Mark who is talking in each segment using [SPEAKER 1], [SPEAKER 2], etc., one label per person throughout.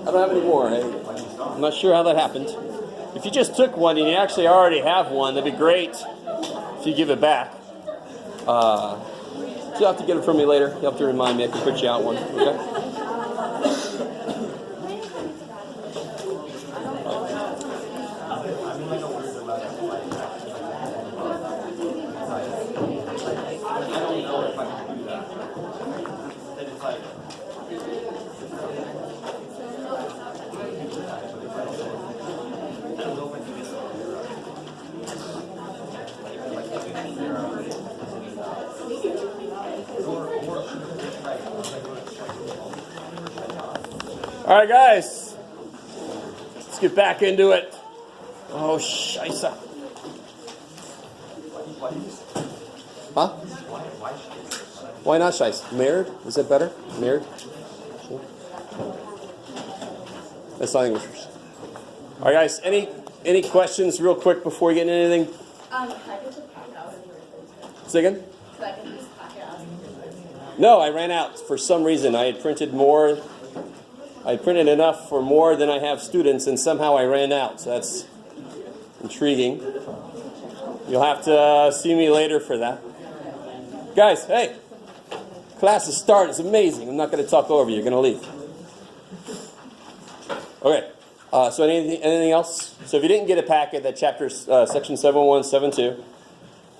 [SPEAKER 1] I don't have any more. I'm not sure how that happened. If you just took one and you actually already have one, that'd be great if you give it back. You'll have to get it from me later. You'll have to remind me. I can put you out one. Okay? All right, guys, let's get back into it. Oh, scheisse. Huh? Why not scheisse? Married? Is that better? Married? That's not English. All right, guys, any questions real quick before we get into anything? Say again? No, I ran out for some reason. I had printed more. I printed enough for more than I have students, and somehow I ran out. So that's intriguing. You'll have to see me later for that. Guys, hey, class is starting. It's amazing. I'm not going to talk over you. You're going to leave. Okay. So anything else? So if you didn't get a packet, that chapter, section 7172,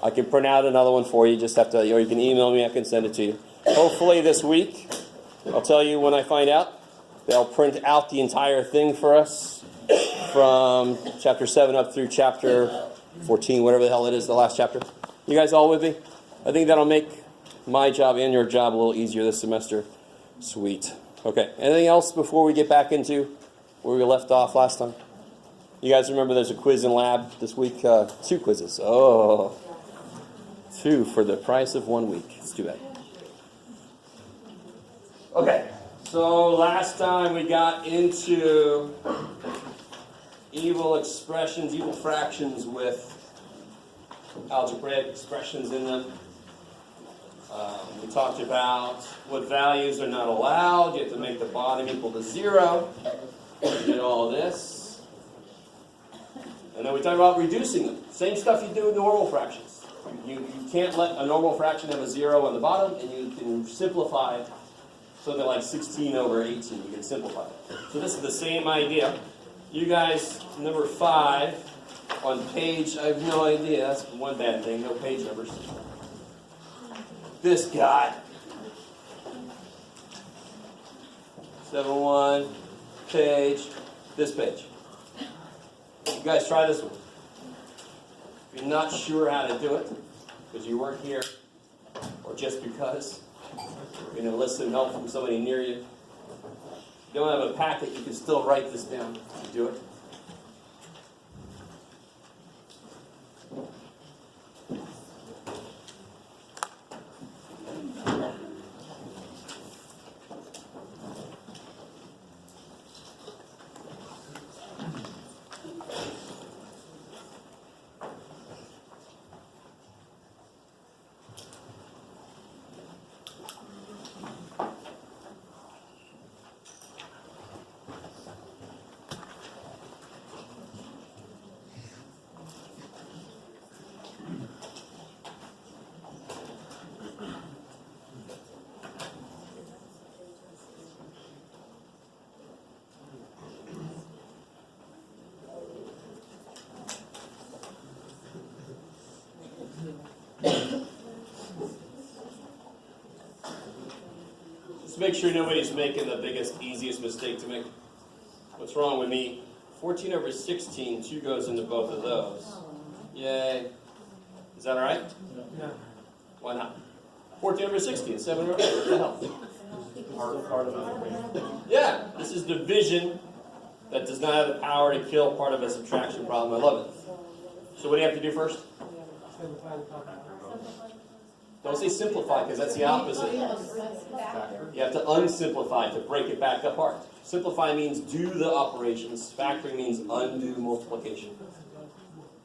[SPEAKER 1] I can print out another one for you. Just have to, or you can email me. I can send it to you. Hopefully this week, I'll tell you when I find out. They'll print out the entire thing for us from chapter 7 up through chapter 14, whatever the hell it is, the last chapter. You guys all with me? I think that'll make my job and your job a little easier this semester. Sweet. Okay. Anything else before we get back into where we left off last time? You guys remember there's a quiz in lab this week? 2 quizzes. Oh, 2 for the price of 1 week. It's too bad. Okay. So last time we got into evil expressions, evil fractions with algebraic expressions in them. We talked about what values are not allowed. You have to make the bottom equal to 0. We did all this. And then we talked about reducing them. Same stuff you do with normal fractions. You can't let a normal fraction have a 0 on the bottom, and you can simplify it. Something like 16 over 18, you can simplify it. So this is the same idea. You guys, number 5 on page, I have no idea, that's one bad thing, no page numbers. This guy. 7-1, page, this page. You guys try this one. If you're not sure how to do it, because you weren't here, or just because, you're going to listen help from somebody near you. If you don't have a packet, you can still write this down to do it. Just make sure nobody's making the biggest, easiest mistake to make. What's wrong with me? 14 over 16, 2 goes into both of those. Yay. Is that all right?
[SPEAKER 2] No.
[SPEAKER 1] Why not? 14 over 16, 7 over 8. What the hell?
[SPEAKER 2] Part of it.
[SPEAKER 1] Yeah, this is division that does not have the power to kill part of a subtraction problem. I love it. So what do you have to do first? Don't say simplify, because that's the opposite. You have to unsimplify, to break it back apart. Simplify means do the operations. Factoring means undo multiplication.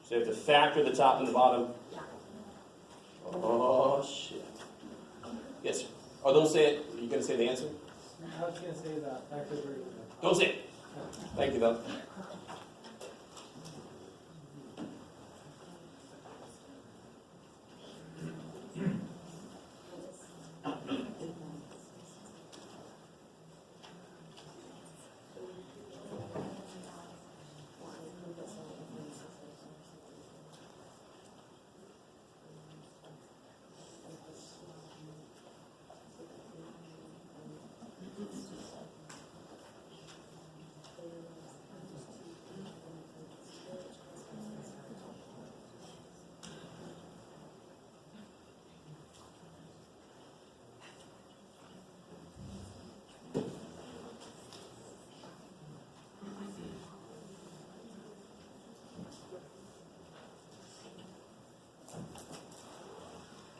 [SPEAKER 1] So you have to factor the top and the bottom. Oh, shit. Oh, don't say it. Are you going to say the answer?
[SPEAKER 2] I was going to say that factor variable.
[SPEAKER 1] Don't say it. Thank you, though.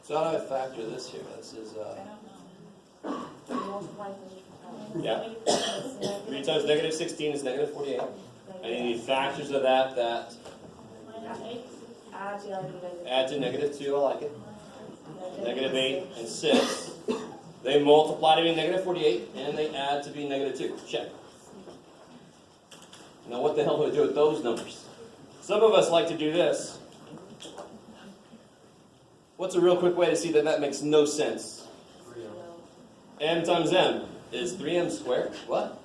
[SPEAKER 1] So how do I factor this here? This is, yeah. 3 times negative 16 is negative 48. I need the factors of that add to negative 2, I like it. Negative 8 and 6. They multiply to be negative 48, and they add to be negative 2. Check. Now what the hell do I do with those numbers? Some of us like to do this. What's a real quick way to see that that makes no sense? M times M is 3m squared. What?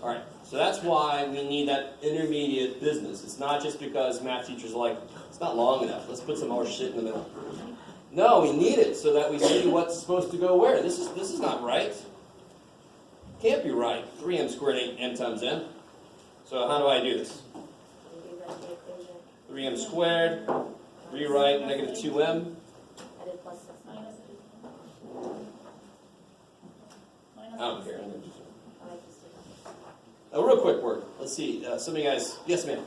[SPEAKER 1] All right, so that's why we need that intermediate business. It's not just because math teachers are like, it's not long enough. Let's put some more shit in the middle. No, we need it so that we see what's supposed to go where. This is not right. Can't be right. 3m squared ain't m times m. So how do I do this? 3m squared. Rewrite negative 2m. I don't care. A real quick word. Let's see. Some of you guys. Yes, ma'am.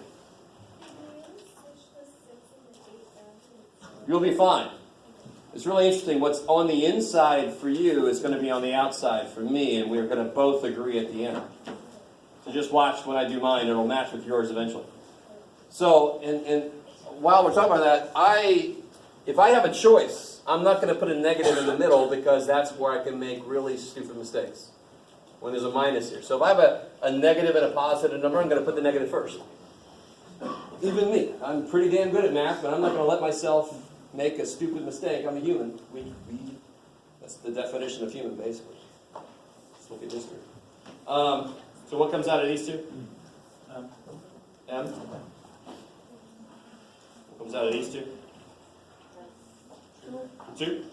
[SPEAKER 1] You'll be fine. It's really interesting. What's on the inside for you is going to be on the outside for me, and we're going to both agree at the end. So just watch when I do mine. It'll match with yours eventually. So, and while we're talking about that, if I have a choice, I'm not going to put a negative in the middle because that's where I can make really stupid mistakes when there's a minus here. So if I have a negative and a positive number, I'm going to put the negative first. Even me. I'm pretty damn good at math, but I'm not going to let myself make a stupid mistake. I'm a human. That's the definition of human, basically. Let's look at history. So what comes out of these two? M. What comes out of these two? 2.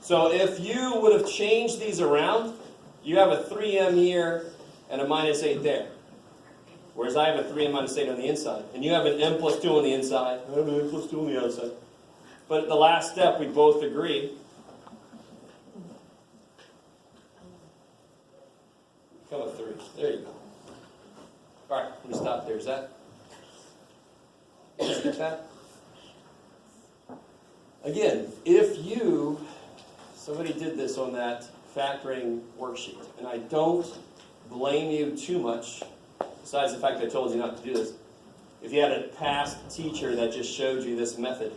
[SPEAKER 1] So if you would have changed these around, you have a 3m here and a minus 8 there. Whereas I have a 3m minus 8 on the inside. And you have an m plus 2 on the inside. I have an m plus 2 on the outside. But at the last step, we both agree. Come with 3. There you go. All right, let me stop there. Is that? Did you get that? Again, if somebody did this on that factoring worksheet, and I don't blame you too much, besides the fact that I told you not to do this, if you had a past teacher that just showed you this method,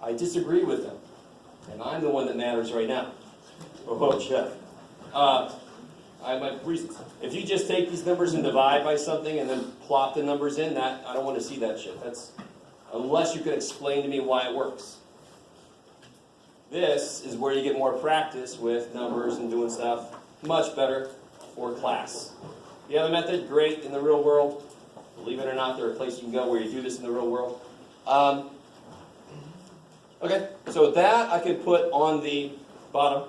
[SPEAKER 1] I disagree with them. And I'm the one that matters right now. Oh, Jeff. I have my reasons. If you just take these numbers and divide by something and then plop the numbers in, I don't want to see that shit. Unless you can explain to me why it works. This is where you get more practice with numbers and doing stuff. Much better for class. The other method, great in the real world. Believe it or not, there are places you can go where you do this in the real world. Okay, so that I can put on the bottom.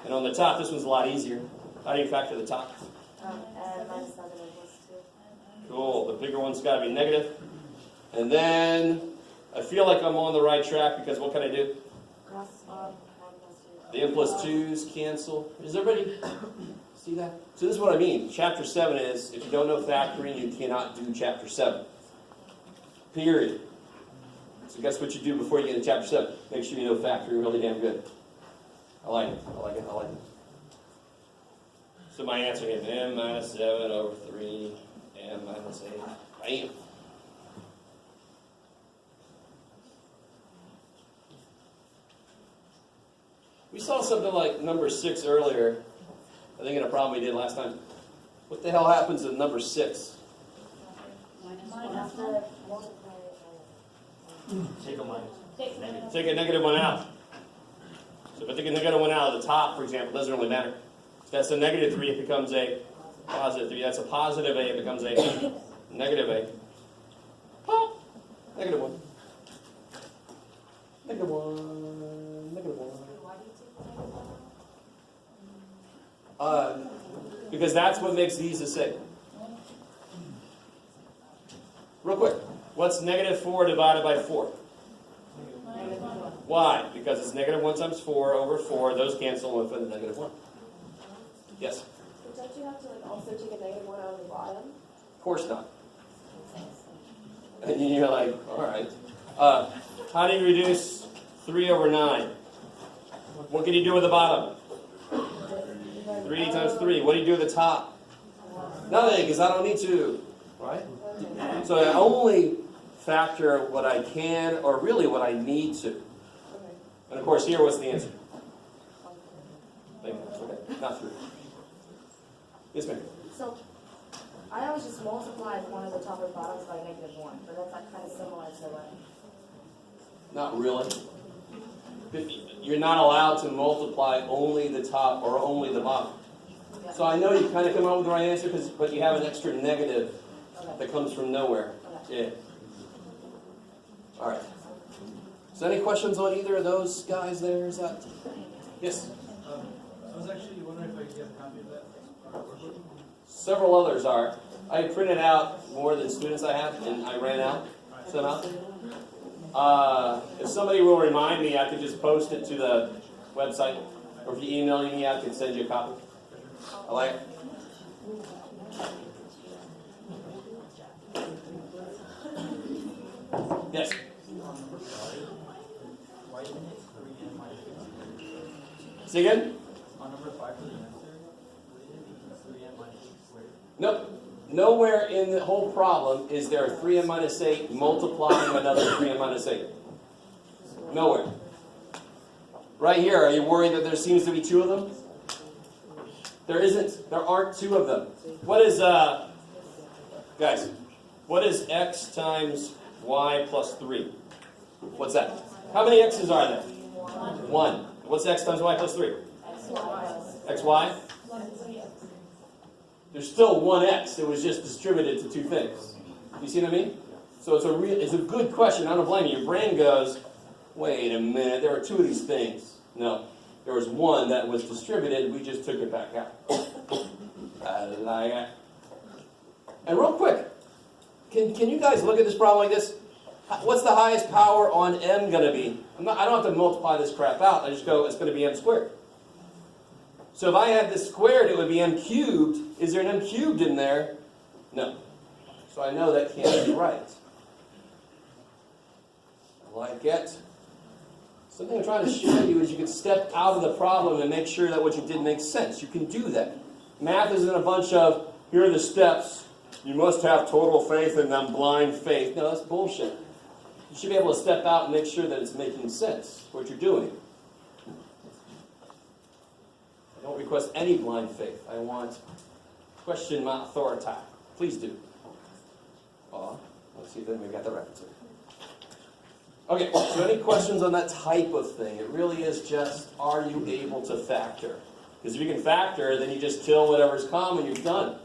[SPEAKER 1] And on the top, this one's a lot easier. How do you factor the top?
[SPEAKER 3] Minus 7 equals 2.
[SPEAKER 1] Cool. The bigger one's got to be negative. And then I feel like I'm on the right track because what can I do? The m plus 2's cancel. Does everybody see that? So this is what I mean. Chapter 7 is, if you don't know factoring, you cannot do Chapter 7. Period. So guess what you do before you get into Chapter 7? Make sure you know factoring really damn good. I like it. I like it. I like it. So my answer is m minus 7 over 3, m minus 8. Bam. saw something like number 6 earlier. I think in a problem we did last time. What the hell happens to number 6?
[SPEAKER 3] Have to multiply it.
[SPEAKER 4] Take a minus.
[SPEAKER 1] Take a negative 1 out. So if I take a negative 1 out of the top, for example, it doesn't really matter. If that's a negative 3, it becomes a positive 3. That's a positive a, it becomes a negative a. Oh, negative 1. Negative 1. Negative 1.
[SPEAKER 3] Why do you take the negative?
[SPEAKER 1] Because that's what makes these the same. Real quick, what's negative 4 divided by 4? Why? Because it's negative 1 times 4 over 4. Those cancel with a negative 1. Yes?
[SPEAKER 3] But don't you have to also take a negative 1 out of the bottom?
[SPEAKER 1] Of course not. And you're like, all right. How do you reduce 3 over 9? What can you do with the bottom? 3 times 3. What do you do at the top? Nothing, because I don't need to. Right? So I only factor what I can, or really what I need to. And of course, here was the answer. Thank you. Okay, not 3. Yes, ma'am.
[SPEAKER 3] So, I always just multiply one of the top and bottoms by negative 1, but that's like kind of similar to what?
[SPEAKER 1] Not really. You're not allowed to multiply only the top or only the bottom. So I know you kind of come up with the right answer, but you have an extra negative that comes from nowhere. Yeah. All right. So any questions on either of those guys there? Is that? Yes?
[SPEAKER 2] I was actually wondering if I could get a copy of that workbook.
[SPEAKER 1] Several others are. I printed out more than students I have, and I ran out. Somehow. If somebody will remind me, I could just post it to the website. Or if you email me, I can send you a copy. I like it. Yes?
[SPEAKER 4] Why didn't it 3 and minus 6?
[SPEAKER 1] Say again?
[SPEAKER 4] On number 5 for the answer, wouldn't it be 3 and minus 6 squared?
[SPEAKER 1] Nope. Nowhere in the whole problem is there a 3 and minus 8 multiplying another 3 and minus 8. Nowhere. Right here, are you worried that there seems to be 2 of them? There isn't. There aren't 2 of them. What is, guys, what is x times y plus 3? What's that? How many x's are there? 1. What's x times y plus 3? xy? There's still 1x. It was just distributed to 2 things. You see what I mean? So it's a good question. I don't blame you. Your brain goes, wait a minute, there are 2 of these things. No. There was 1 that was distributed. We just took it back out. And real quick, can you guys look at this problem like this? What's the highest power on m going to be? I don't have to multiply this crap out. I just go, it's going to be m squared. So if I had this squared, it would be m cubed. Is there an m cubed in there? No. So I know that can't be right. Like it. Something I'm trying to show you is you can step out of the problem and make sure that what you did makes sense. You can do that. Math isn't a bunch of, here are the steps. You must have total faith in them, blind faith. No, that's bullshit. You should be able to step out and make sure that it's making sense, what you're doing. I don't request any blind faith. I want question my authority. Please do. Let's see if then we got the right answer. Okay, so any questions on that type of thing? It really is just, are you able to factor? Because if you can factor, then you just kill whatever's common, you're done.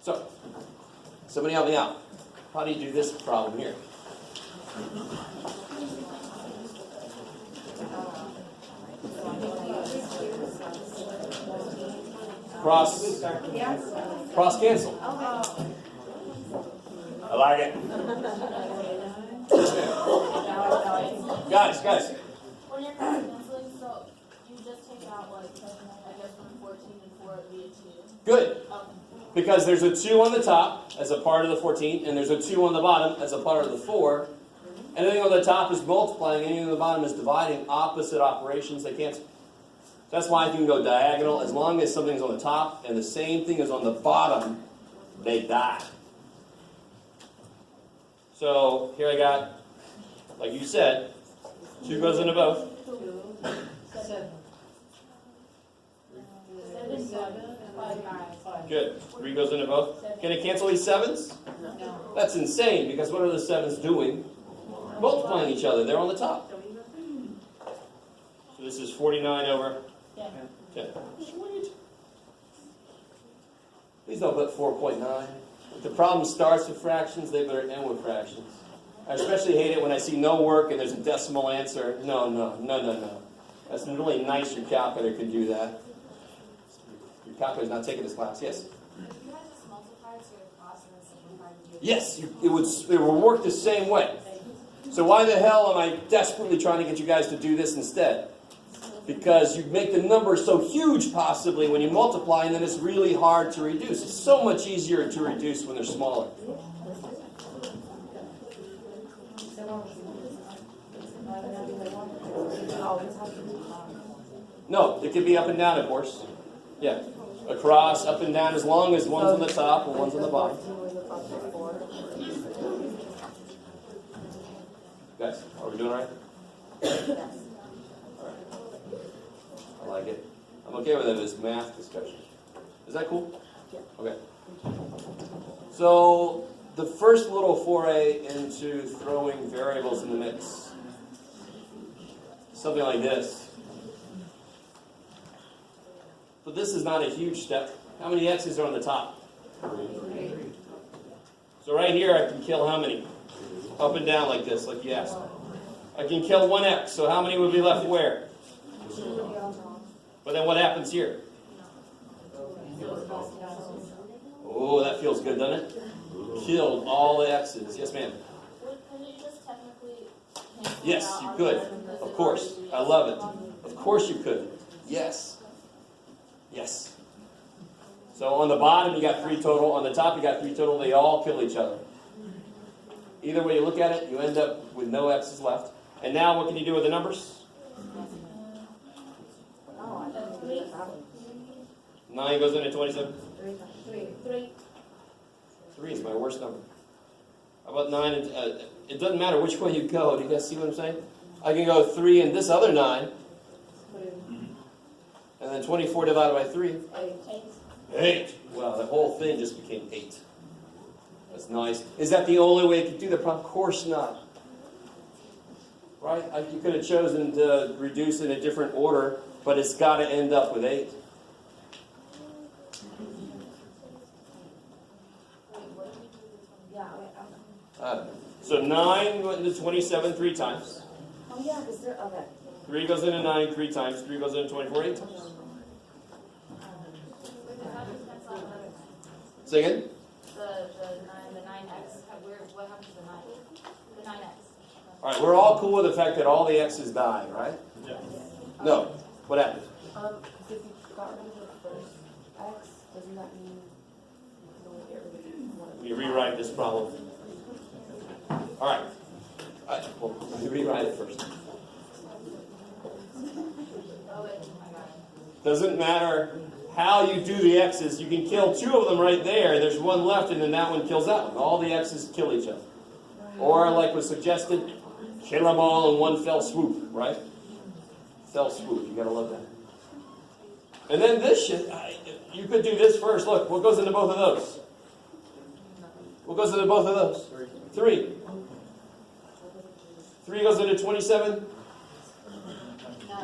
[SPEAKER 1] So, somebody help me out. How do you do this problem here? Cross cancel. I like it. Guys.
[SPEAKER 5] When you're cross canceling, so you just take out like I guess from 14 and 4 would be a 2.
[SPEAKER 1] Good. Because there's a 2 on the top as a part of the 14, and there's a 2 on the bottom as a part of the 4. Anything on the top is multiplying, anything on the bottom is dividing. Opposite operations, they cancel. That's why you can go diagonal. As long as something's on the top and the same thing is on the bottom, they die. So here I got like you said, 2 goes into both.
[SPEAKER 2] 7. 5.
[SPEAKER 1] Good. 3 goes into both. Can it cancel these 7s?
[SPEAKER 2] No.
[SPEAKER 1] That's insane, because what are the 7s doing? Multiplying each other. They're on the top. So this is 49 over 10. Sweet. Please don't put 4.9. If the problem starts with fractions, they better end with fractions. I especially hate it when I see no work and there's a decimal answer. No. That's really nice your calculator can do that. Your calculator's not taking this class. Yes?
[SPEAKER 5] You guys just multiplied to your cost and then simplified to
[SPEAKER 1] Yes, it would work the same way. So why the hell am I desperately trying to get you guys to do this instead? Because you make the numbers so huge possibly when you multiply, and then it's really hard to reduce. It's so much easier to reduce when they're smaller. No, it could be up and down, of course. Yeah. Across, up and down, as long as one's on the top and one's on the bottom. Guys, are we doing all right? All right. I like it. I'm okay with it as math discussion. Is that cool?
[SPEAKER 3] Yeah.
[SPEAKER 1] Okay. So, the first little foray into throwing variables in the mix. Something like this. But this is not a huge step. How many x's are on the top? 3. So right here I can kill how many? Up and down like this, like you asked. I can kill 1x, so how many would be left where? But then what happens here? Oh, that feels good, doesn't it? Killed all the x's. Yes, ma'am.
[SPEAKER 5] Could you just technically cancel
[SPEAKER 1] Yes,
[SPEAKER 5] out
[SPEAKER 1] you
[SPEAKER 5] all
[SPEAKER 1] could.
[SPEAKER 5] the numbers
[SPEAKER 1] Of
[SPEAKER 5] and
[SPEAKER 1] course.
[SPEAKER 5] then
[SPEAKER 1] I love it. Of course you could. Yes. Yes. So on the bottom you got 3 total. On the top you got 3 total. They all kill each other. Either way you look at it, you end up with no x's left. And now what can you do with the numbers? 9 goes into 27.
[SPEAKER 3] 3.
[SPEAKER 1] 3 is my worst number. How about 9? It doesn't matter which way you go. Do you guys see what I'm saying? I can go 3 and this other 9. And then 24 divided by 3. 8. Wow, the whole thing just became 8. That's nice. Is that the only way you could do that? Of course not. Right? You could have chosen to reduce in a different order, but it's got to end up with 8. So 9 went into 27 3 times.
[SPEAKER 3] Oh yeah, because they're okay.
[SPEAKER 1] 3 goes into 9 3 times. 3 goes into 24 8 times. Say again?
[SPEAKER 5] the 9x, what happens to the 9x?
[SPEAKER 1] All right, we're all cool with the fact that all the x's die, right?
[SPEAKER 2] Yeah.
[SPEAKER 1] No. What happened?
[SPEAKER 3] If you got rid of the first x, doesn't that mean you can only get rid of one of
[SPEAKER 1] Let me rewrite this problem. All right. Well, let me rewrite it first.
[SPEAKER 5] Oh, wait, I got it.
[SPEAKER 1] Doesn't matter how you do the x's. You can kill 2 of them right there. There's 1 left, and then that one kills that one. All the x's kill each other. Or, like was suggested, kill them all in one fell swoop, right? Fell swoop. You gotta love that. And then this shit, you could do this first. Look, what goes into both of those? What goes into both of those? 3. 3 goes into 27.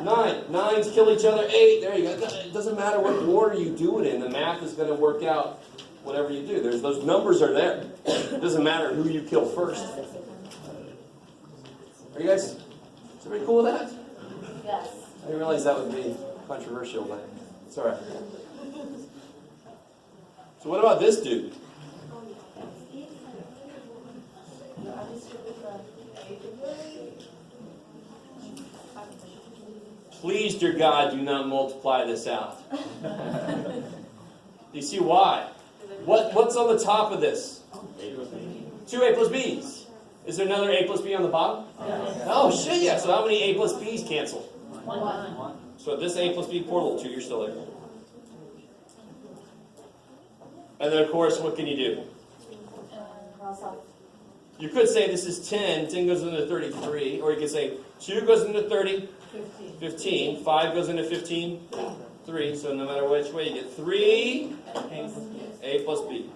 [SPEAKER 1] 9. 9's kill each other. 8. There you go. It doesn't matter what order you do it in. The math is going to work out whatever you do. Those numbers are there. It doesn't matter who you kill first. Are you guys? Is everybody cool with that?
[SPEAKER 3] Yes.
[SPEAKER 1] I didn't realize that would be controversial, but it's all right. So what about this dude? Please, dear God, do not multiply this out. Do you see why? What's on the top of this? 2a plus b's. Is there another a plus b on the bottom? Oh, shit, yeah. So how many a plus b's cancel?
[SPEAKER 5] 1.
[SPEAKER 1] So this a plus b, poor little 2, you're still there. And then, of course, what can you do?
[SPEAKER 3] Cross off.
[SPEAKER 1] You could say this is 10, 10 goes into 33, or you could say 2 goes into 30, 15, 5 goes into 15, 3. So no matter which way, you get 3 A plus B.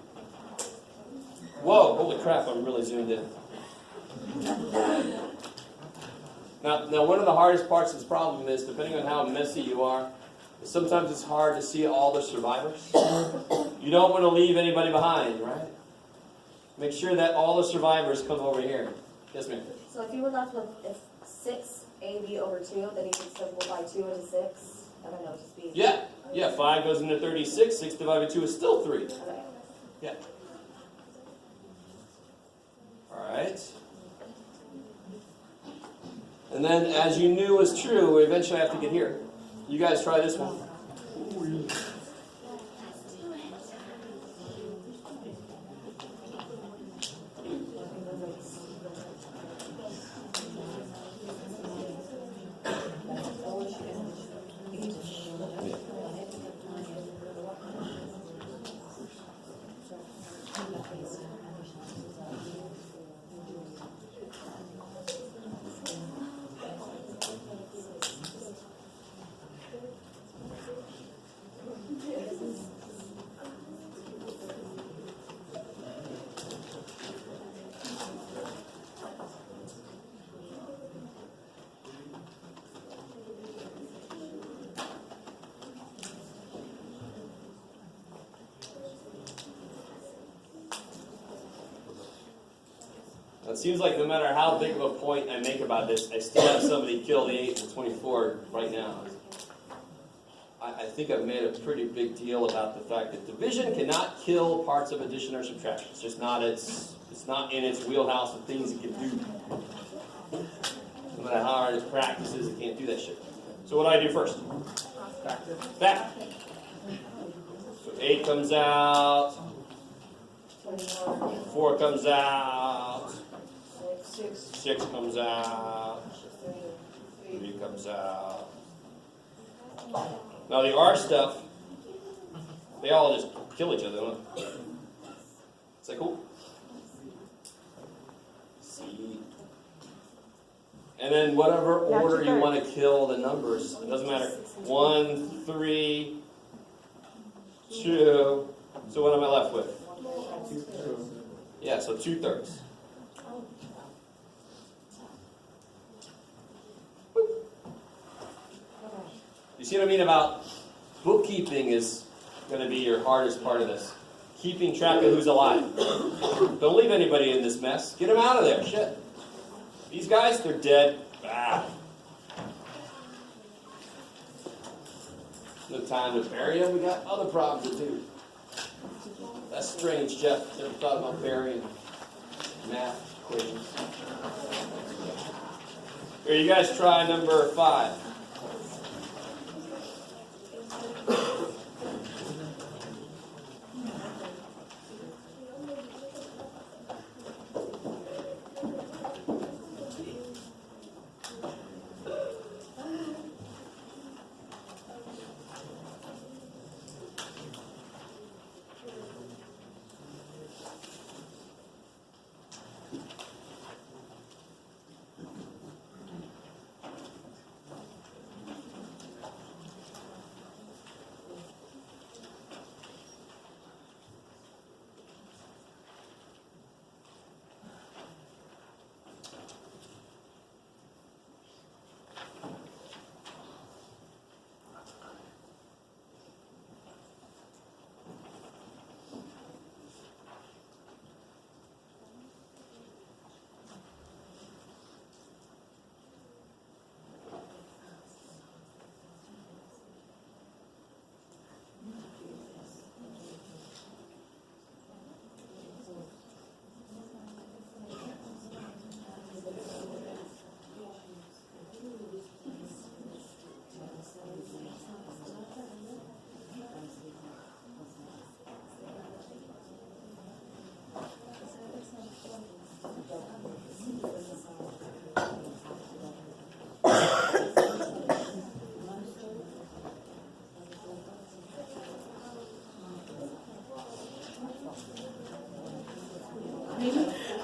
[SPEAKER 1] Whoa, holy crap, I'm really zoomed in. Now, one of the hardest parts of this problem is, depending on how messy you are, sometimes it's hard to see all the survivors. You don't want to leave anybody behind, right? Make sure that all the survivors come over here. Yes, ma'am?
[SPEAKER 6] So if you were left with if 6AB over 2, then you could simplify 2 into 6. I don't know, just be.
[SPEAKER 1] Yeah, 5 goes into 36, 6 divided by 2 is still 3.
[SPEAKER 6] Okay.
[SPEAKER 1] Yeah. Alright. And then, as you knew was true, we eventually have to get here. You guys try this one. It seems like no matter how big of a point I make about this, I still have somebody kill the 8 and 24 right now. I think I've made a pretty big deal about the fact that division cannot kill parts of addition or subtraction. It's just not it's not in its wheelhouse of things it can do. No matter how hard it practices, it can't do that shit. So what do I do first? Back. So 8 comes out. 4 comes out. 6 comes out. 3 comes out. Now the R stuff, they all just kill each other, don't they? Is that cool? C. And then whatever order you want to kill the numbers, it doesn't matter. 1, 3, 2. So what am I left with? Yeah, so 2/3. You see what I mean about bookkeeping is going to be your hardest part of this. Keeping track of who's alive. Don't leave anybody in this mess. Get them out of there. Shit. These guys, they're dead. Ah. No time to bury them. We got other problems to do. That's strange, Jeff. Never thought about burying math equations. Here, you guys try number 5.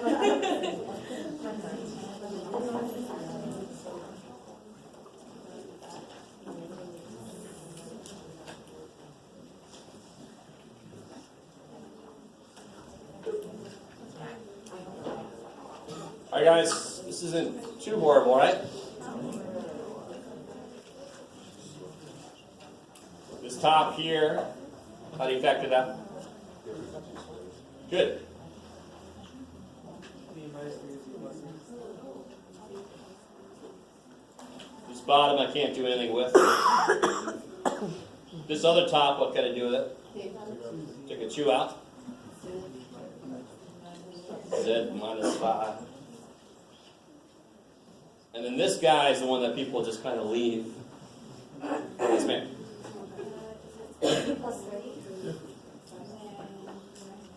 [SPEAKER 1] All right, guys, this isn't too horrible, right? This top here, how do you factor that? Good.
[SPEAKER 2] B minus 3AC plus 6.
[SPEAKER 1] This bottom I can't do anything with. This other top, what can I do with it? Take a 2 out. Z minus 5. And then this guy is the one that people just kind of leave. Yes, ma'am.
[SPEAKER 6] Plus 30.
[SPEAKER 5] And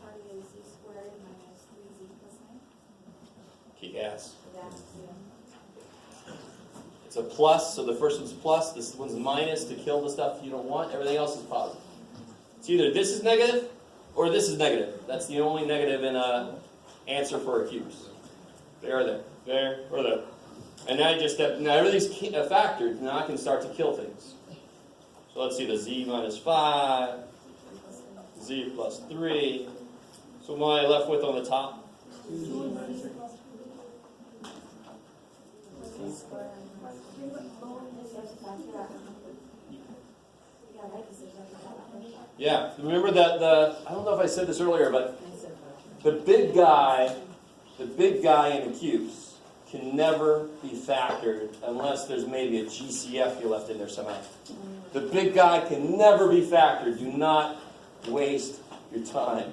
[SPEAKER 5] part of it is z squared minus 3z plus 9.
[SPEAKER 1] Kick ass.
[SPEAKER 6] Yeah.
[SPEAKER 1] It's a plus, so the first one's plus, this one's minus to kill the stuff you don't want. Everything else is positive. It's either this is negative or this is negative. That's the only negative in a answer for a cubes. There or there. There or there. And now you just have, now everything's factored. Now I can start to kill things. So let's see, the z minus 5, z plus 3. So what am I left with on the top? Yeah, remember that I don't know if I said this earlier, but the big guy in the cubes can never be factored unless there's maybe a GCF you left in there somehow. The big guy can never be factored. Do not waste your time.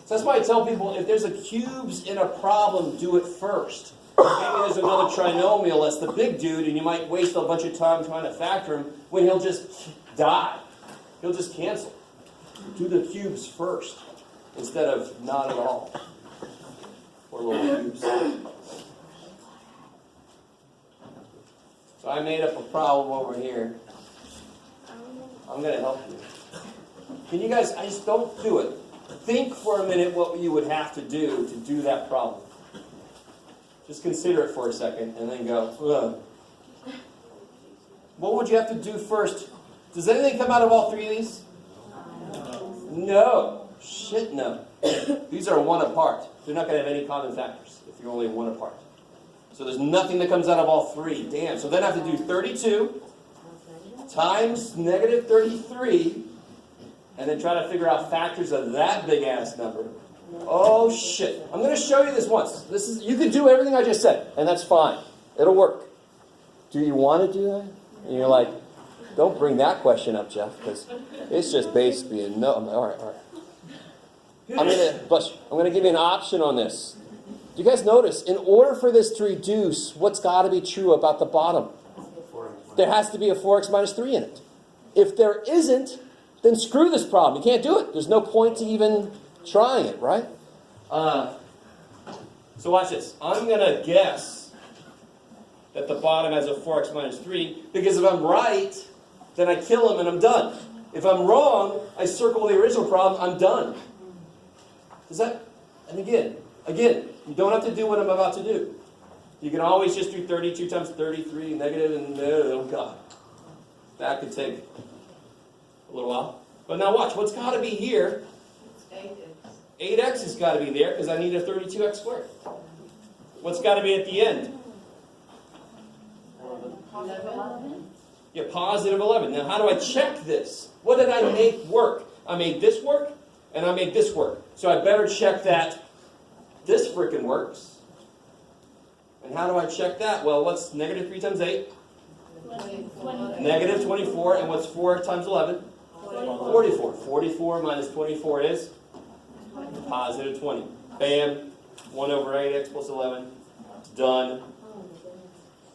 [SPEAKER 1] So that's why I tell people, if there's a cubes in a problem, do it first. Maybe there's another trinomial that's the big dude, and you might waste a bunch of time trying to factor him when he'll just die. He'll just cancel. Do the cubes first instead of not at all. Poor little cubes. So I made up a problem over here. I'm going to help you. Can you guys, I just don't do it. Think for a minute what you would have to do that problem. Just consider it for a second and then go, ugh. What would you have to do first? Does anything come out of all three of these? No. Shit, no. These are one apart. They're not going to have any common factors if you're only one apart. So there's nothing that comes out of all three. Damn. So then I have to do 32 times negative 33 and then try to figure out factors of that big-ass number. Oh, shit. I'm going to show you this once. You can do everything I just said, and that's fine. It'll work. Do you want to do that? And you're like, don't bring that question up, Jeff, because it's just basically a no. I'm like, all right. I'm going to give you an option on this. Do you guys notice, in order for this to reduce, what's got to be true about the bottom? There has to be a 4x minus 3 in it. If there isn't, then screw this problem. You can't do it. There's no point to even trying it, right? So watch this. I'm going to guess that the bottom has a 4x minus 3, because if I'm right, then I kill him and I'm done. If I'm wrong, I circle the original problem, I'm done. Does that? And again, you don't have to do what I'm about to do. You can always just do 32 times 33 negative, and oh god. That could take a little while. But now watch, what's got to be here? 8x has got to be there, because I need a 32x squared. What's got to be at the end? Yeah, positive 11. Now how do I check this? What did I make work? I made this work, and I made this work. So I better check that this frickin' works. And how do I check that? Well, what's negative 3 times 8?
[SPEAKER 5] 20.
[SPEAKER 1] Negative 24. And what's 4 times 11? 44. 44 minus 24 is? Positive 20. Bam. 1 over 8x plus 11. Done.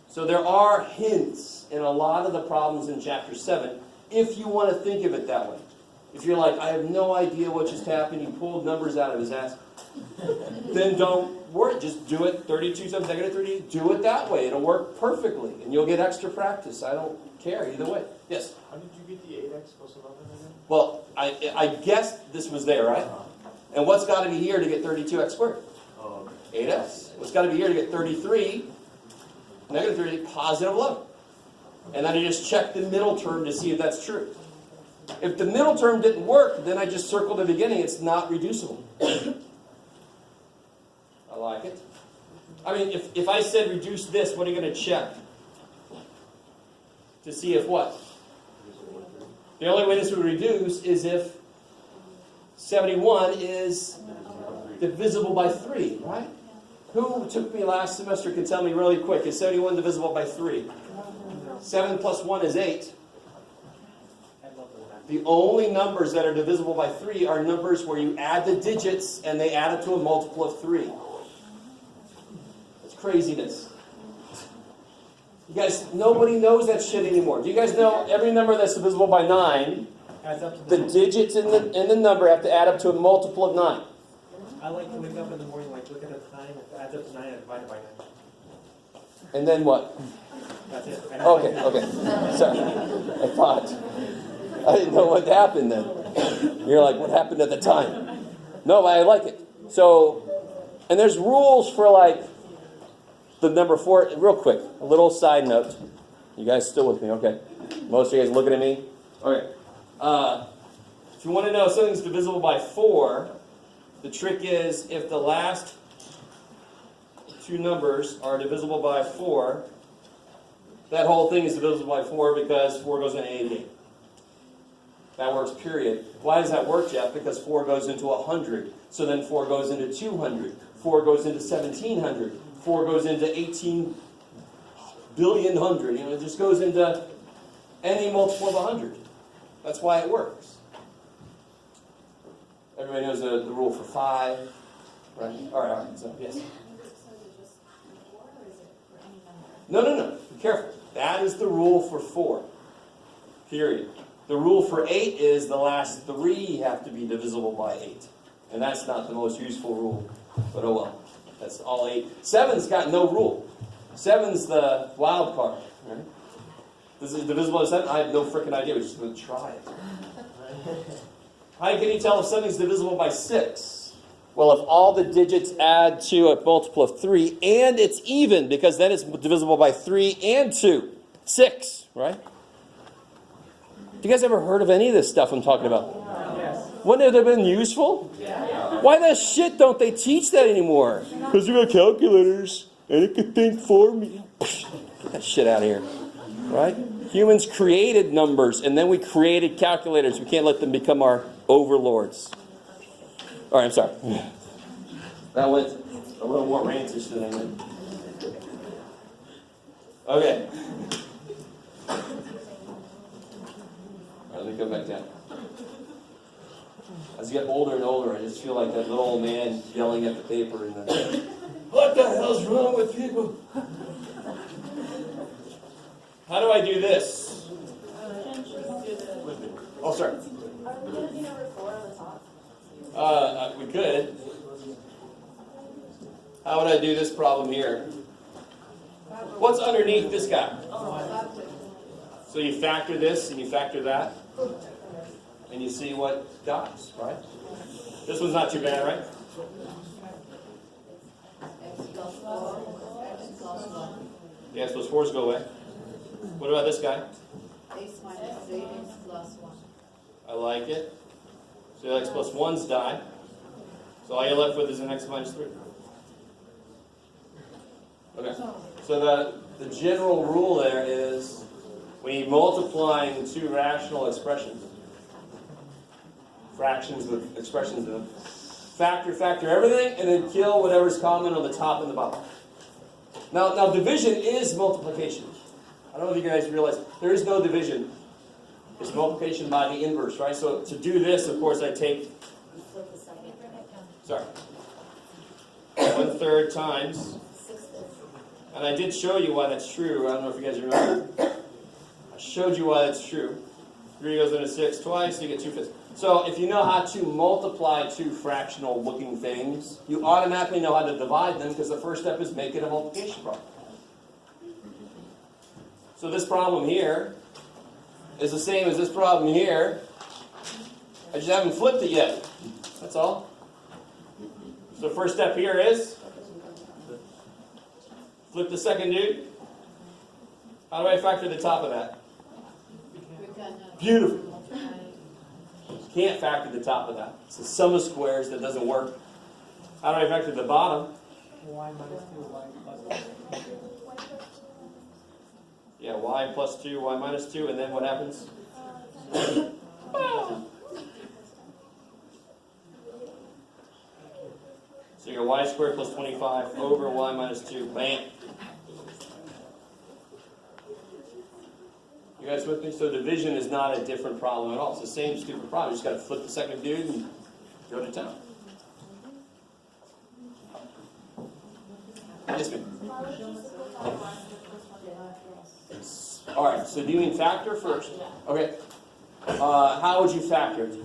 [SPEAKER 1] So there are hints in a lot of the problems in Chapter 7 if you want to think of it that way. If you're like, I have no idea what just happened, he pulled numbers out of his ass, then don't worry. Just do it 32 times negative 30. Do it that way. It'll work perfectly, and you'll get extra practice. I don't care either way. Yes?
[SPEAKER 2] How did you get the 8x plus 11 again?
[SPEAKER 1] Well, I guessed this was there, right? And what's got to be here to get 32x squared?
[SPEAKER 2] Oh, okay.
[SPEAKER 1] 8x. What's got to be here to get 33? Negative 30, positive 11. And then I just check the middle term to see if that's true. If the middle term didn't work, then I just circle the beginning. It's not reducible. I like it. I mean, if I said reduce this, what are you going to check? To see if what? The only way this would reduce is if 71 is divisible by 3, right? Who took me last semester can tell me really quick, is 71 divisible by 3? 7 plus 1 is 8. The only numbers that are divisible by 3 are numbers where you add the digits and they add it to a multiple of 3. It's craziness. You guys, nobody knows that shit anymore. Do you guys know every number that's divisible by 9,
[SPEAKER 4] Adds up to
[SPEAKER 1] the digits in the number have to add up to a multiple of 9?
[SPEAKER 4] I like to wake up in the morning, like look at the time, if it adds up to 9 and divide it by 9.
[SPEAKER 1] And then what?
[SPEAKER 4] That's it.
[SPEAKER 1] Okay. Sorry. I thought. I didn't know what happened then. You're like, what happened at the time? No, I like it. So, and there's rules for like the number 4. Real quick, a little side note. You guys still with me? Okay. Most of you guys looking at me? Okay. If you want to know if something's divisible by 4, the trick is if the last two numbers are divisible by 4, that whole thing is divisible by 4 because 4 goes into 88. That works, period. Why does that work, Jeff? Because 4 goes into 100. So then 4 goes into 200. 4 goes into 1700. 4 goes into 18 billion hundred. It just goes into any multiple of 100. That's why it works. Everybody knows the rule for 5, right? All right. So, yes.
[SPEAKER 5] So is it just 4 or is it for any number?
[SPEAKER 1] No. Be careful. That is the rule for 4. Period. The rule for 8 is the last 3 have to be divisible by 8. And that's not the most useful rule. But oh well. That's all 8. 7's got no rule. 7's the wild card. Right? This is divisible by 7? I have no freaking idea. We're just going to try it. How can you tell if something's divisible by 6? Well, if all the digits add to a multiple of 3 and it's even, because then it's divisible by 3 and 2. 6, right? You guys ever heard of any of this stuff I'm talking about?
[SPEAKER 4] Yes.
[SPEAKER 1] Wouldn't it have been useful?
[SPEAKER 4] Yeah.
[SPEAKER 1] Why the shit don't they teach that anymore? Because we got calculators and it could think for me. Get that shit out of here. Right? Humans created numbers and then we created calculators. We can't let them become our overlords. All right, I'm sorry. That went a little more rantish than I meant. Okay. All right, let me go back down. As you get older and older, I just feel like that little old man yelling at the paper and the, what the hell's wrong with people? How do I do this? Oh, sorry.
[SPEAKER 5] Are we going to be number 4 on the top?
[SPEAKER 1] We could. How would I do this problem here? What's underneath this guy? So you factor this and you factor that, and you see what dies, right? This one's not too bad, right? The x plus 4's go away. What about this guy?
[SPEAKER 7] X minus 3 x plus 1.
[SPEAKER 1] I like it. So the x plus 1's die. So all you're left with is an x minus 3. Okay. So the general rule there is when you're multiplying two rational expressions, fractions with expressions in them, factor everything, and then kill whatever's common on the top and the bottom. Now division is multiplication. I don't know if you guys realize there is no division. It's multiplication by the inverse, right? So to do this, of course, I take,
[SPEAKER 6] Flip the second.
[SPEAKER 1] sorry, 1/3 times, and I did show you why that's true. I don't know if you guys remember. I showed you why that's true. 3 goes into 6 twice, you get 2/5. So if you know how to multiply two fractional looking things, you automatically know how to divide them because the first step is make it a multiplication problem. So this problem here is the same as this problem here. I just haven't flipped it yet. That's all. So the first step here is Flip the second dude. How do I factor the top of that?
[SPEAKER 7] We cannot.
[SPEAKER 1] Beautiful. Can't factor the top of that. It's a sum of squares that doesn't work. How do I factor the bottom?
[SPEAKER 4] Y minus 2, Y plus 1.
[SPEAKER 1] Yeah, y plus 2, y minus 2, and then what happens? So you got y squared plus 25 over y minus 2. Bam. You guys with me? So division is not a different problem at all. It's the same stupid problem. You just got to flip the second dude and go to town. Yes, ma'am.
[SPEAKER 5] Why would you simplify y plus 25?
[SPEAKER 1] All right. So do you mean factor first? Okay. How would you factor it?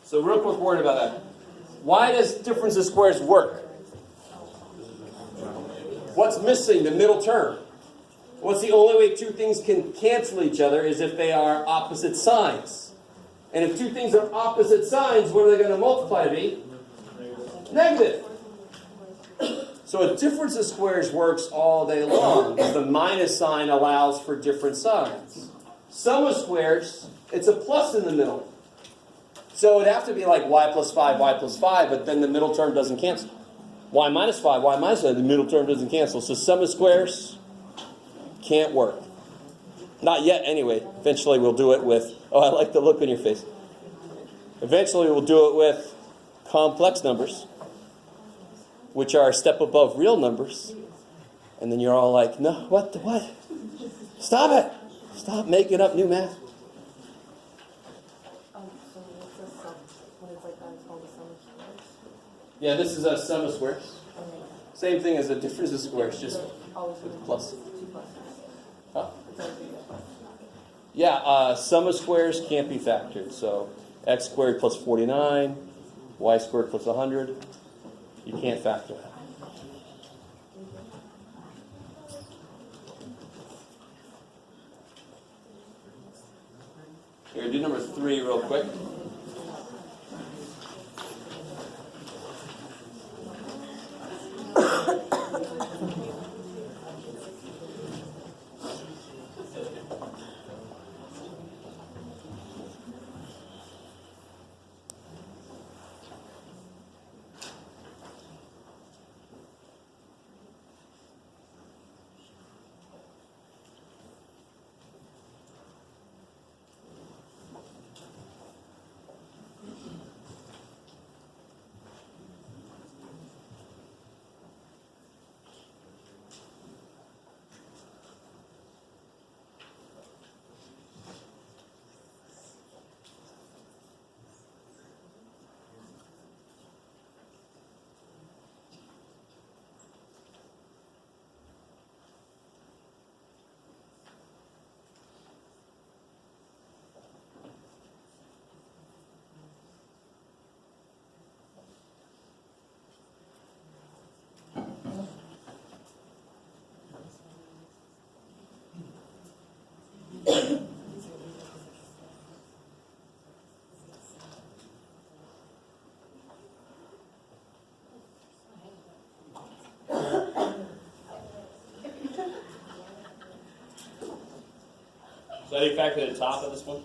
[SPEAKER 1] So real quick word about that. Why does difference of squares work? What's missing? The middle term. What's the only way two things can cancel each other is if they are opposite signs. And if two things are opposite signs, what are they going to multiply to be? Negative. So a difference of squares works all day long. The minus sign allows for different signs. Sum of squares, it's a plus in the middle. So it'd have to be like y plus 5, but then the middle term doesn't cancel. Y minus 5, y minus 5, the middle term doesn't cancel. So sum of squares can't work. Not yet, anyway. Eventually we'll do it with, oh, I like the look on your face. Eventually we'll do it with complex numbers, which are a step above real numbers. And then you're all like, no, what? Stop it. Stop making up new math.
[SPEAKER 3] So what's a sum? When it's like that, it's called a sum of squares?
[SPEAKER 1] Yeah, this is a sum of squares.
[SPEAKER 3] Okay.
[SPEAKER 1] Same thing as a difference of squares, just
[SPEAKER 3] So always
[SPEAKER 1] with
[SPEAKER 3] with
[SPEAKER 1] plus.
[SPEAKER 3] 2 pluses.
[SPEAKER 1] Huh?
[SPEAKER 3] It's always with a plus.
[SPEAKER 1] Yeah, sum of squares can't be factored. So x squared plus 49, y squared plus 100. You can't factor that. Here, do number 3 real quick. So how do you factor the top of this one?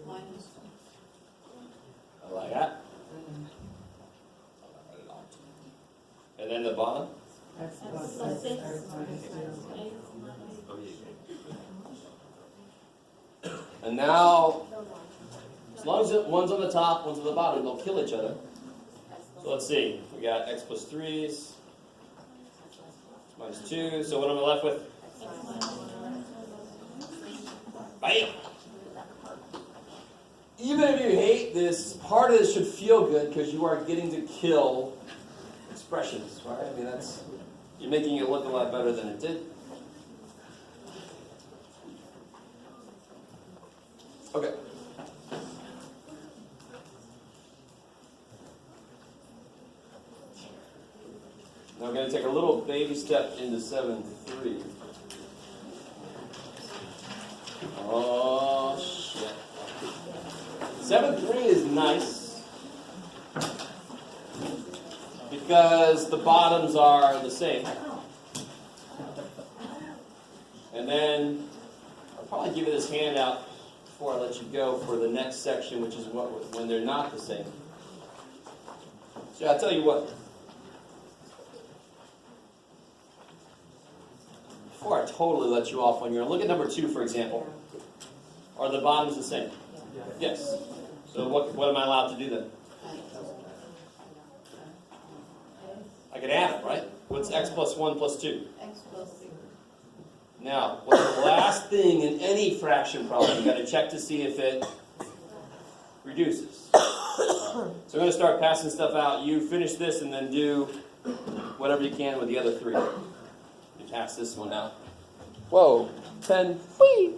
[SPEAKER 7] Minus.
[SPEAKER 1] I like that. And then the bottom? And now, as long as one's on the top, one's on the bottom, they'll kill each other. So let's see. We got x plus 3s, minus 2. So what am I left with? Bam! Even if you hate this, part of this should feel good because you are getting to kill expressions, right? I mean, you're making it look a lot better than it did. Okay. Now we're going to take a little baby step into 7-3. Oh, shit. 7-3 is nice because the bottoms are the same. And then I'll probably give you this handout before I let you go for the next section, which is when they're not the same. So I'll tell you what. Before I totally let you off on your own, look at number 2, for example. Are the bottoms the same? Yes. So what am I allowed to do then? I can add it, right? What's x plus 1 plus 2?
[SPEAKER 7] X plus 3.
[SPEAKER 1] Now, what's the last thing in any fraction problem? You've got to check to see if it reduces. So I'm going to start passing stuff out. You finish this and then do whatever you can with the other 3. You pass this one out. Whoa, 10. Whee!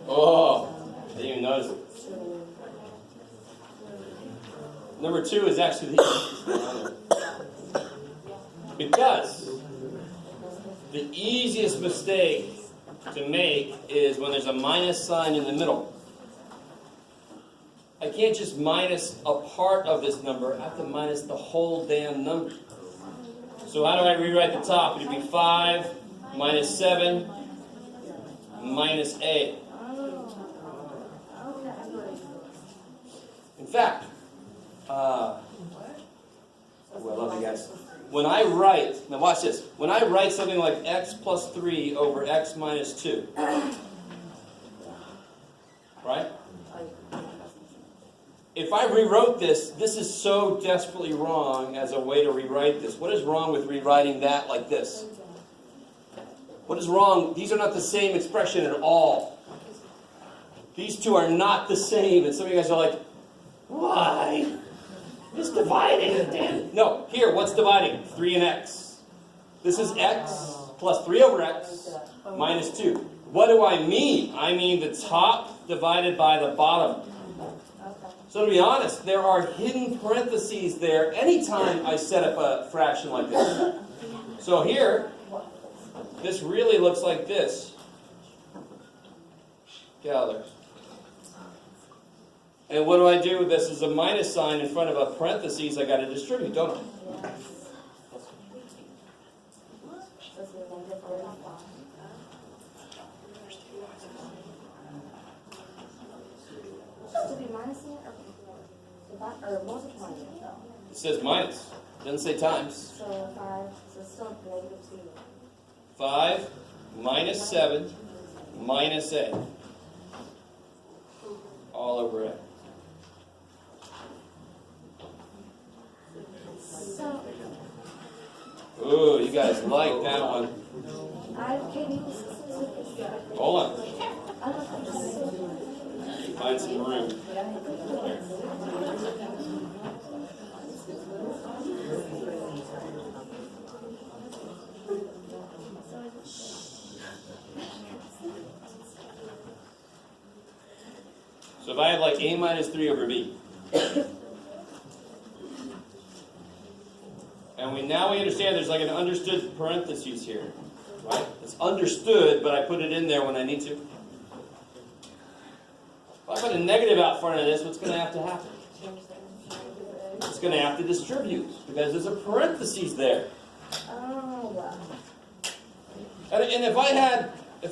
[SPEAKER 1] Oh, I didn't even notice it. Number 2 is actually the easiest one. Because the easiest mistake to make is when there's a minus sign in the middle. I can't just minus a part of this number. I have to minus the whole damn number. So how do I rewrite the top? It would be 5 minus 7 minus A. In fact, I love you guys. When I write, now watch this. When I write something like x plus 3 over x minus 2, rewrote this, this is so desperately wrong as a way to rewrite this. What is wrong with rewriting that like this? What is wrong? These are not the same expression at all. These two are not the same. And some of you guys are like, why? It's dividing, damn. No, here, what's dividing? 3 and x. This is x plus 3 over x minus 2. What do I mean? I mean the top divided by the bottom. So to be honest, there are hidden parentheses there anytime I set up a fraction like this. So here, this really looks like this. Gather. And what do I do? This is a minus sign in front of a parentheses. I got to distribute, don't I?
[SPEAKER 6] Should be minusing it or multiplying it?
[SPEAKER 1] It says minus. It doesn't say times.
[SPEAKER 6] So 5, so it's still negative 2.
[SPEAKER 1] 5 minus 7 minus a. All over a.
[SPEAKER 6] So,
[SPEAKER 1] Ooh, you guys like that one.
[SPEAKER 6] I can use this.
[SPEAKER 1] Hold on.
[SPEAKER 6] I don't know.
[SPEAKER 1] Find some room. So if I have like a minus 3 over b. And now we understand there's like an understood parentheses here. Right? It's understood, but I put it in there when I need to. If I put a negative out front of this, what's going to have to happen? It's going to have to distribute, because there's a parentheses there.
[SPEAKER 6] Oh,
[SPEAKER 1] And if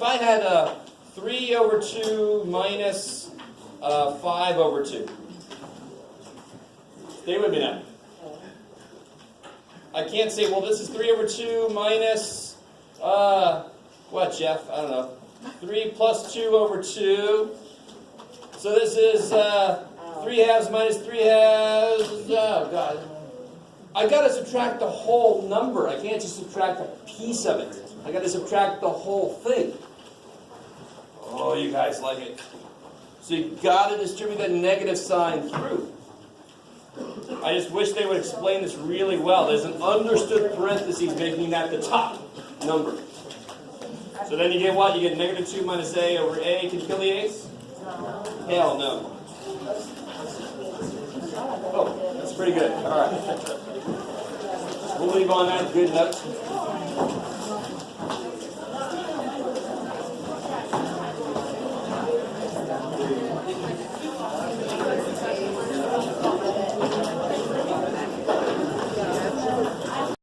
[SPEAKER 1] I had 3 over 2 minus 5 over 2. Stay with me now. I can't say, well, this is 3 over 2 minus, what, Jeff? I don't know. 3 plus 2 over 2. So this is 3 halves minus 3 halves. Oh, God. I got to subtract the whole number. I can't just subtract a piece of it. I got to subtract the whole thing. Oh, you guys like it. So you got to distribute that negative sign through. I just wish they would explain this really well. There's an understood parentheses making that the top number. So then you get what? You get negative 2 minus a over a. Can you kill the a's? Hell no. Oh, that's pretty good. All right. We'll leave on that good note.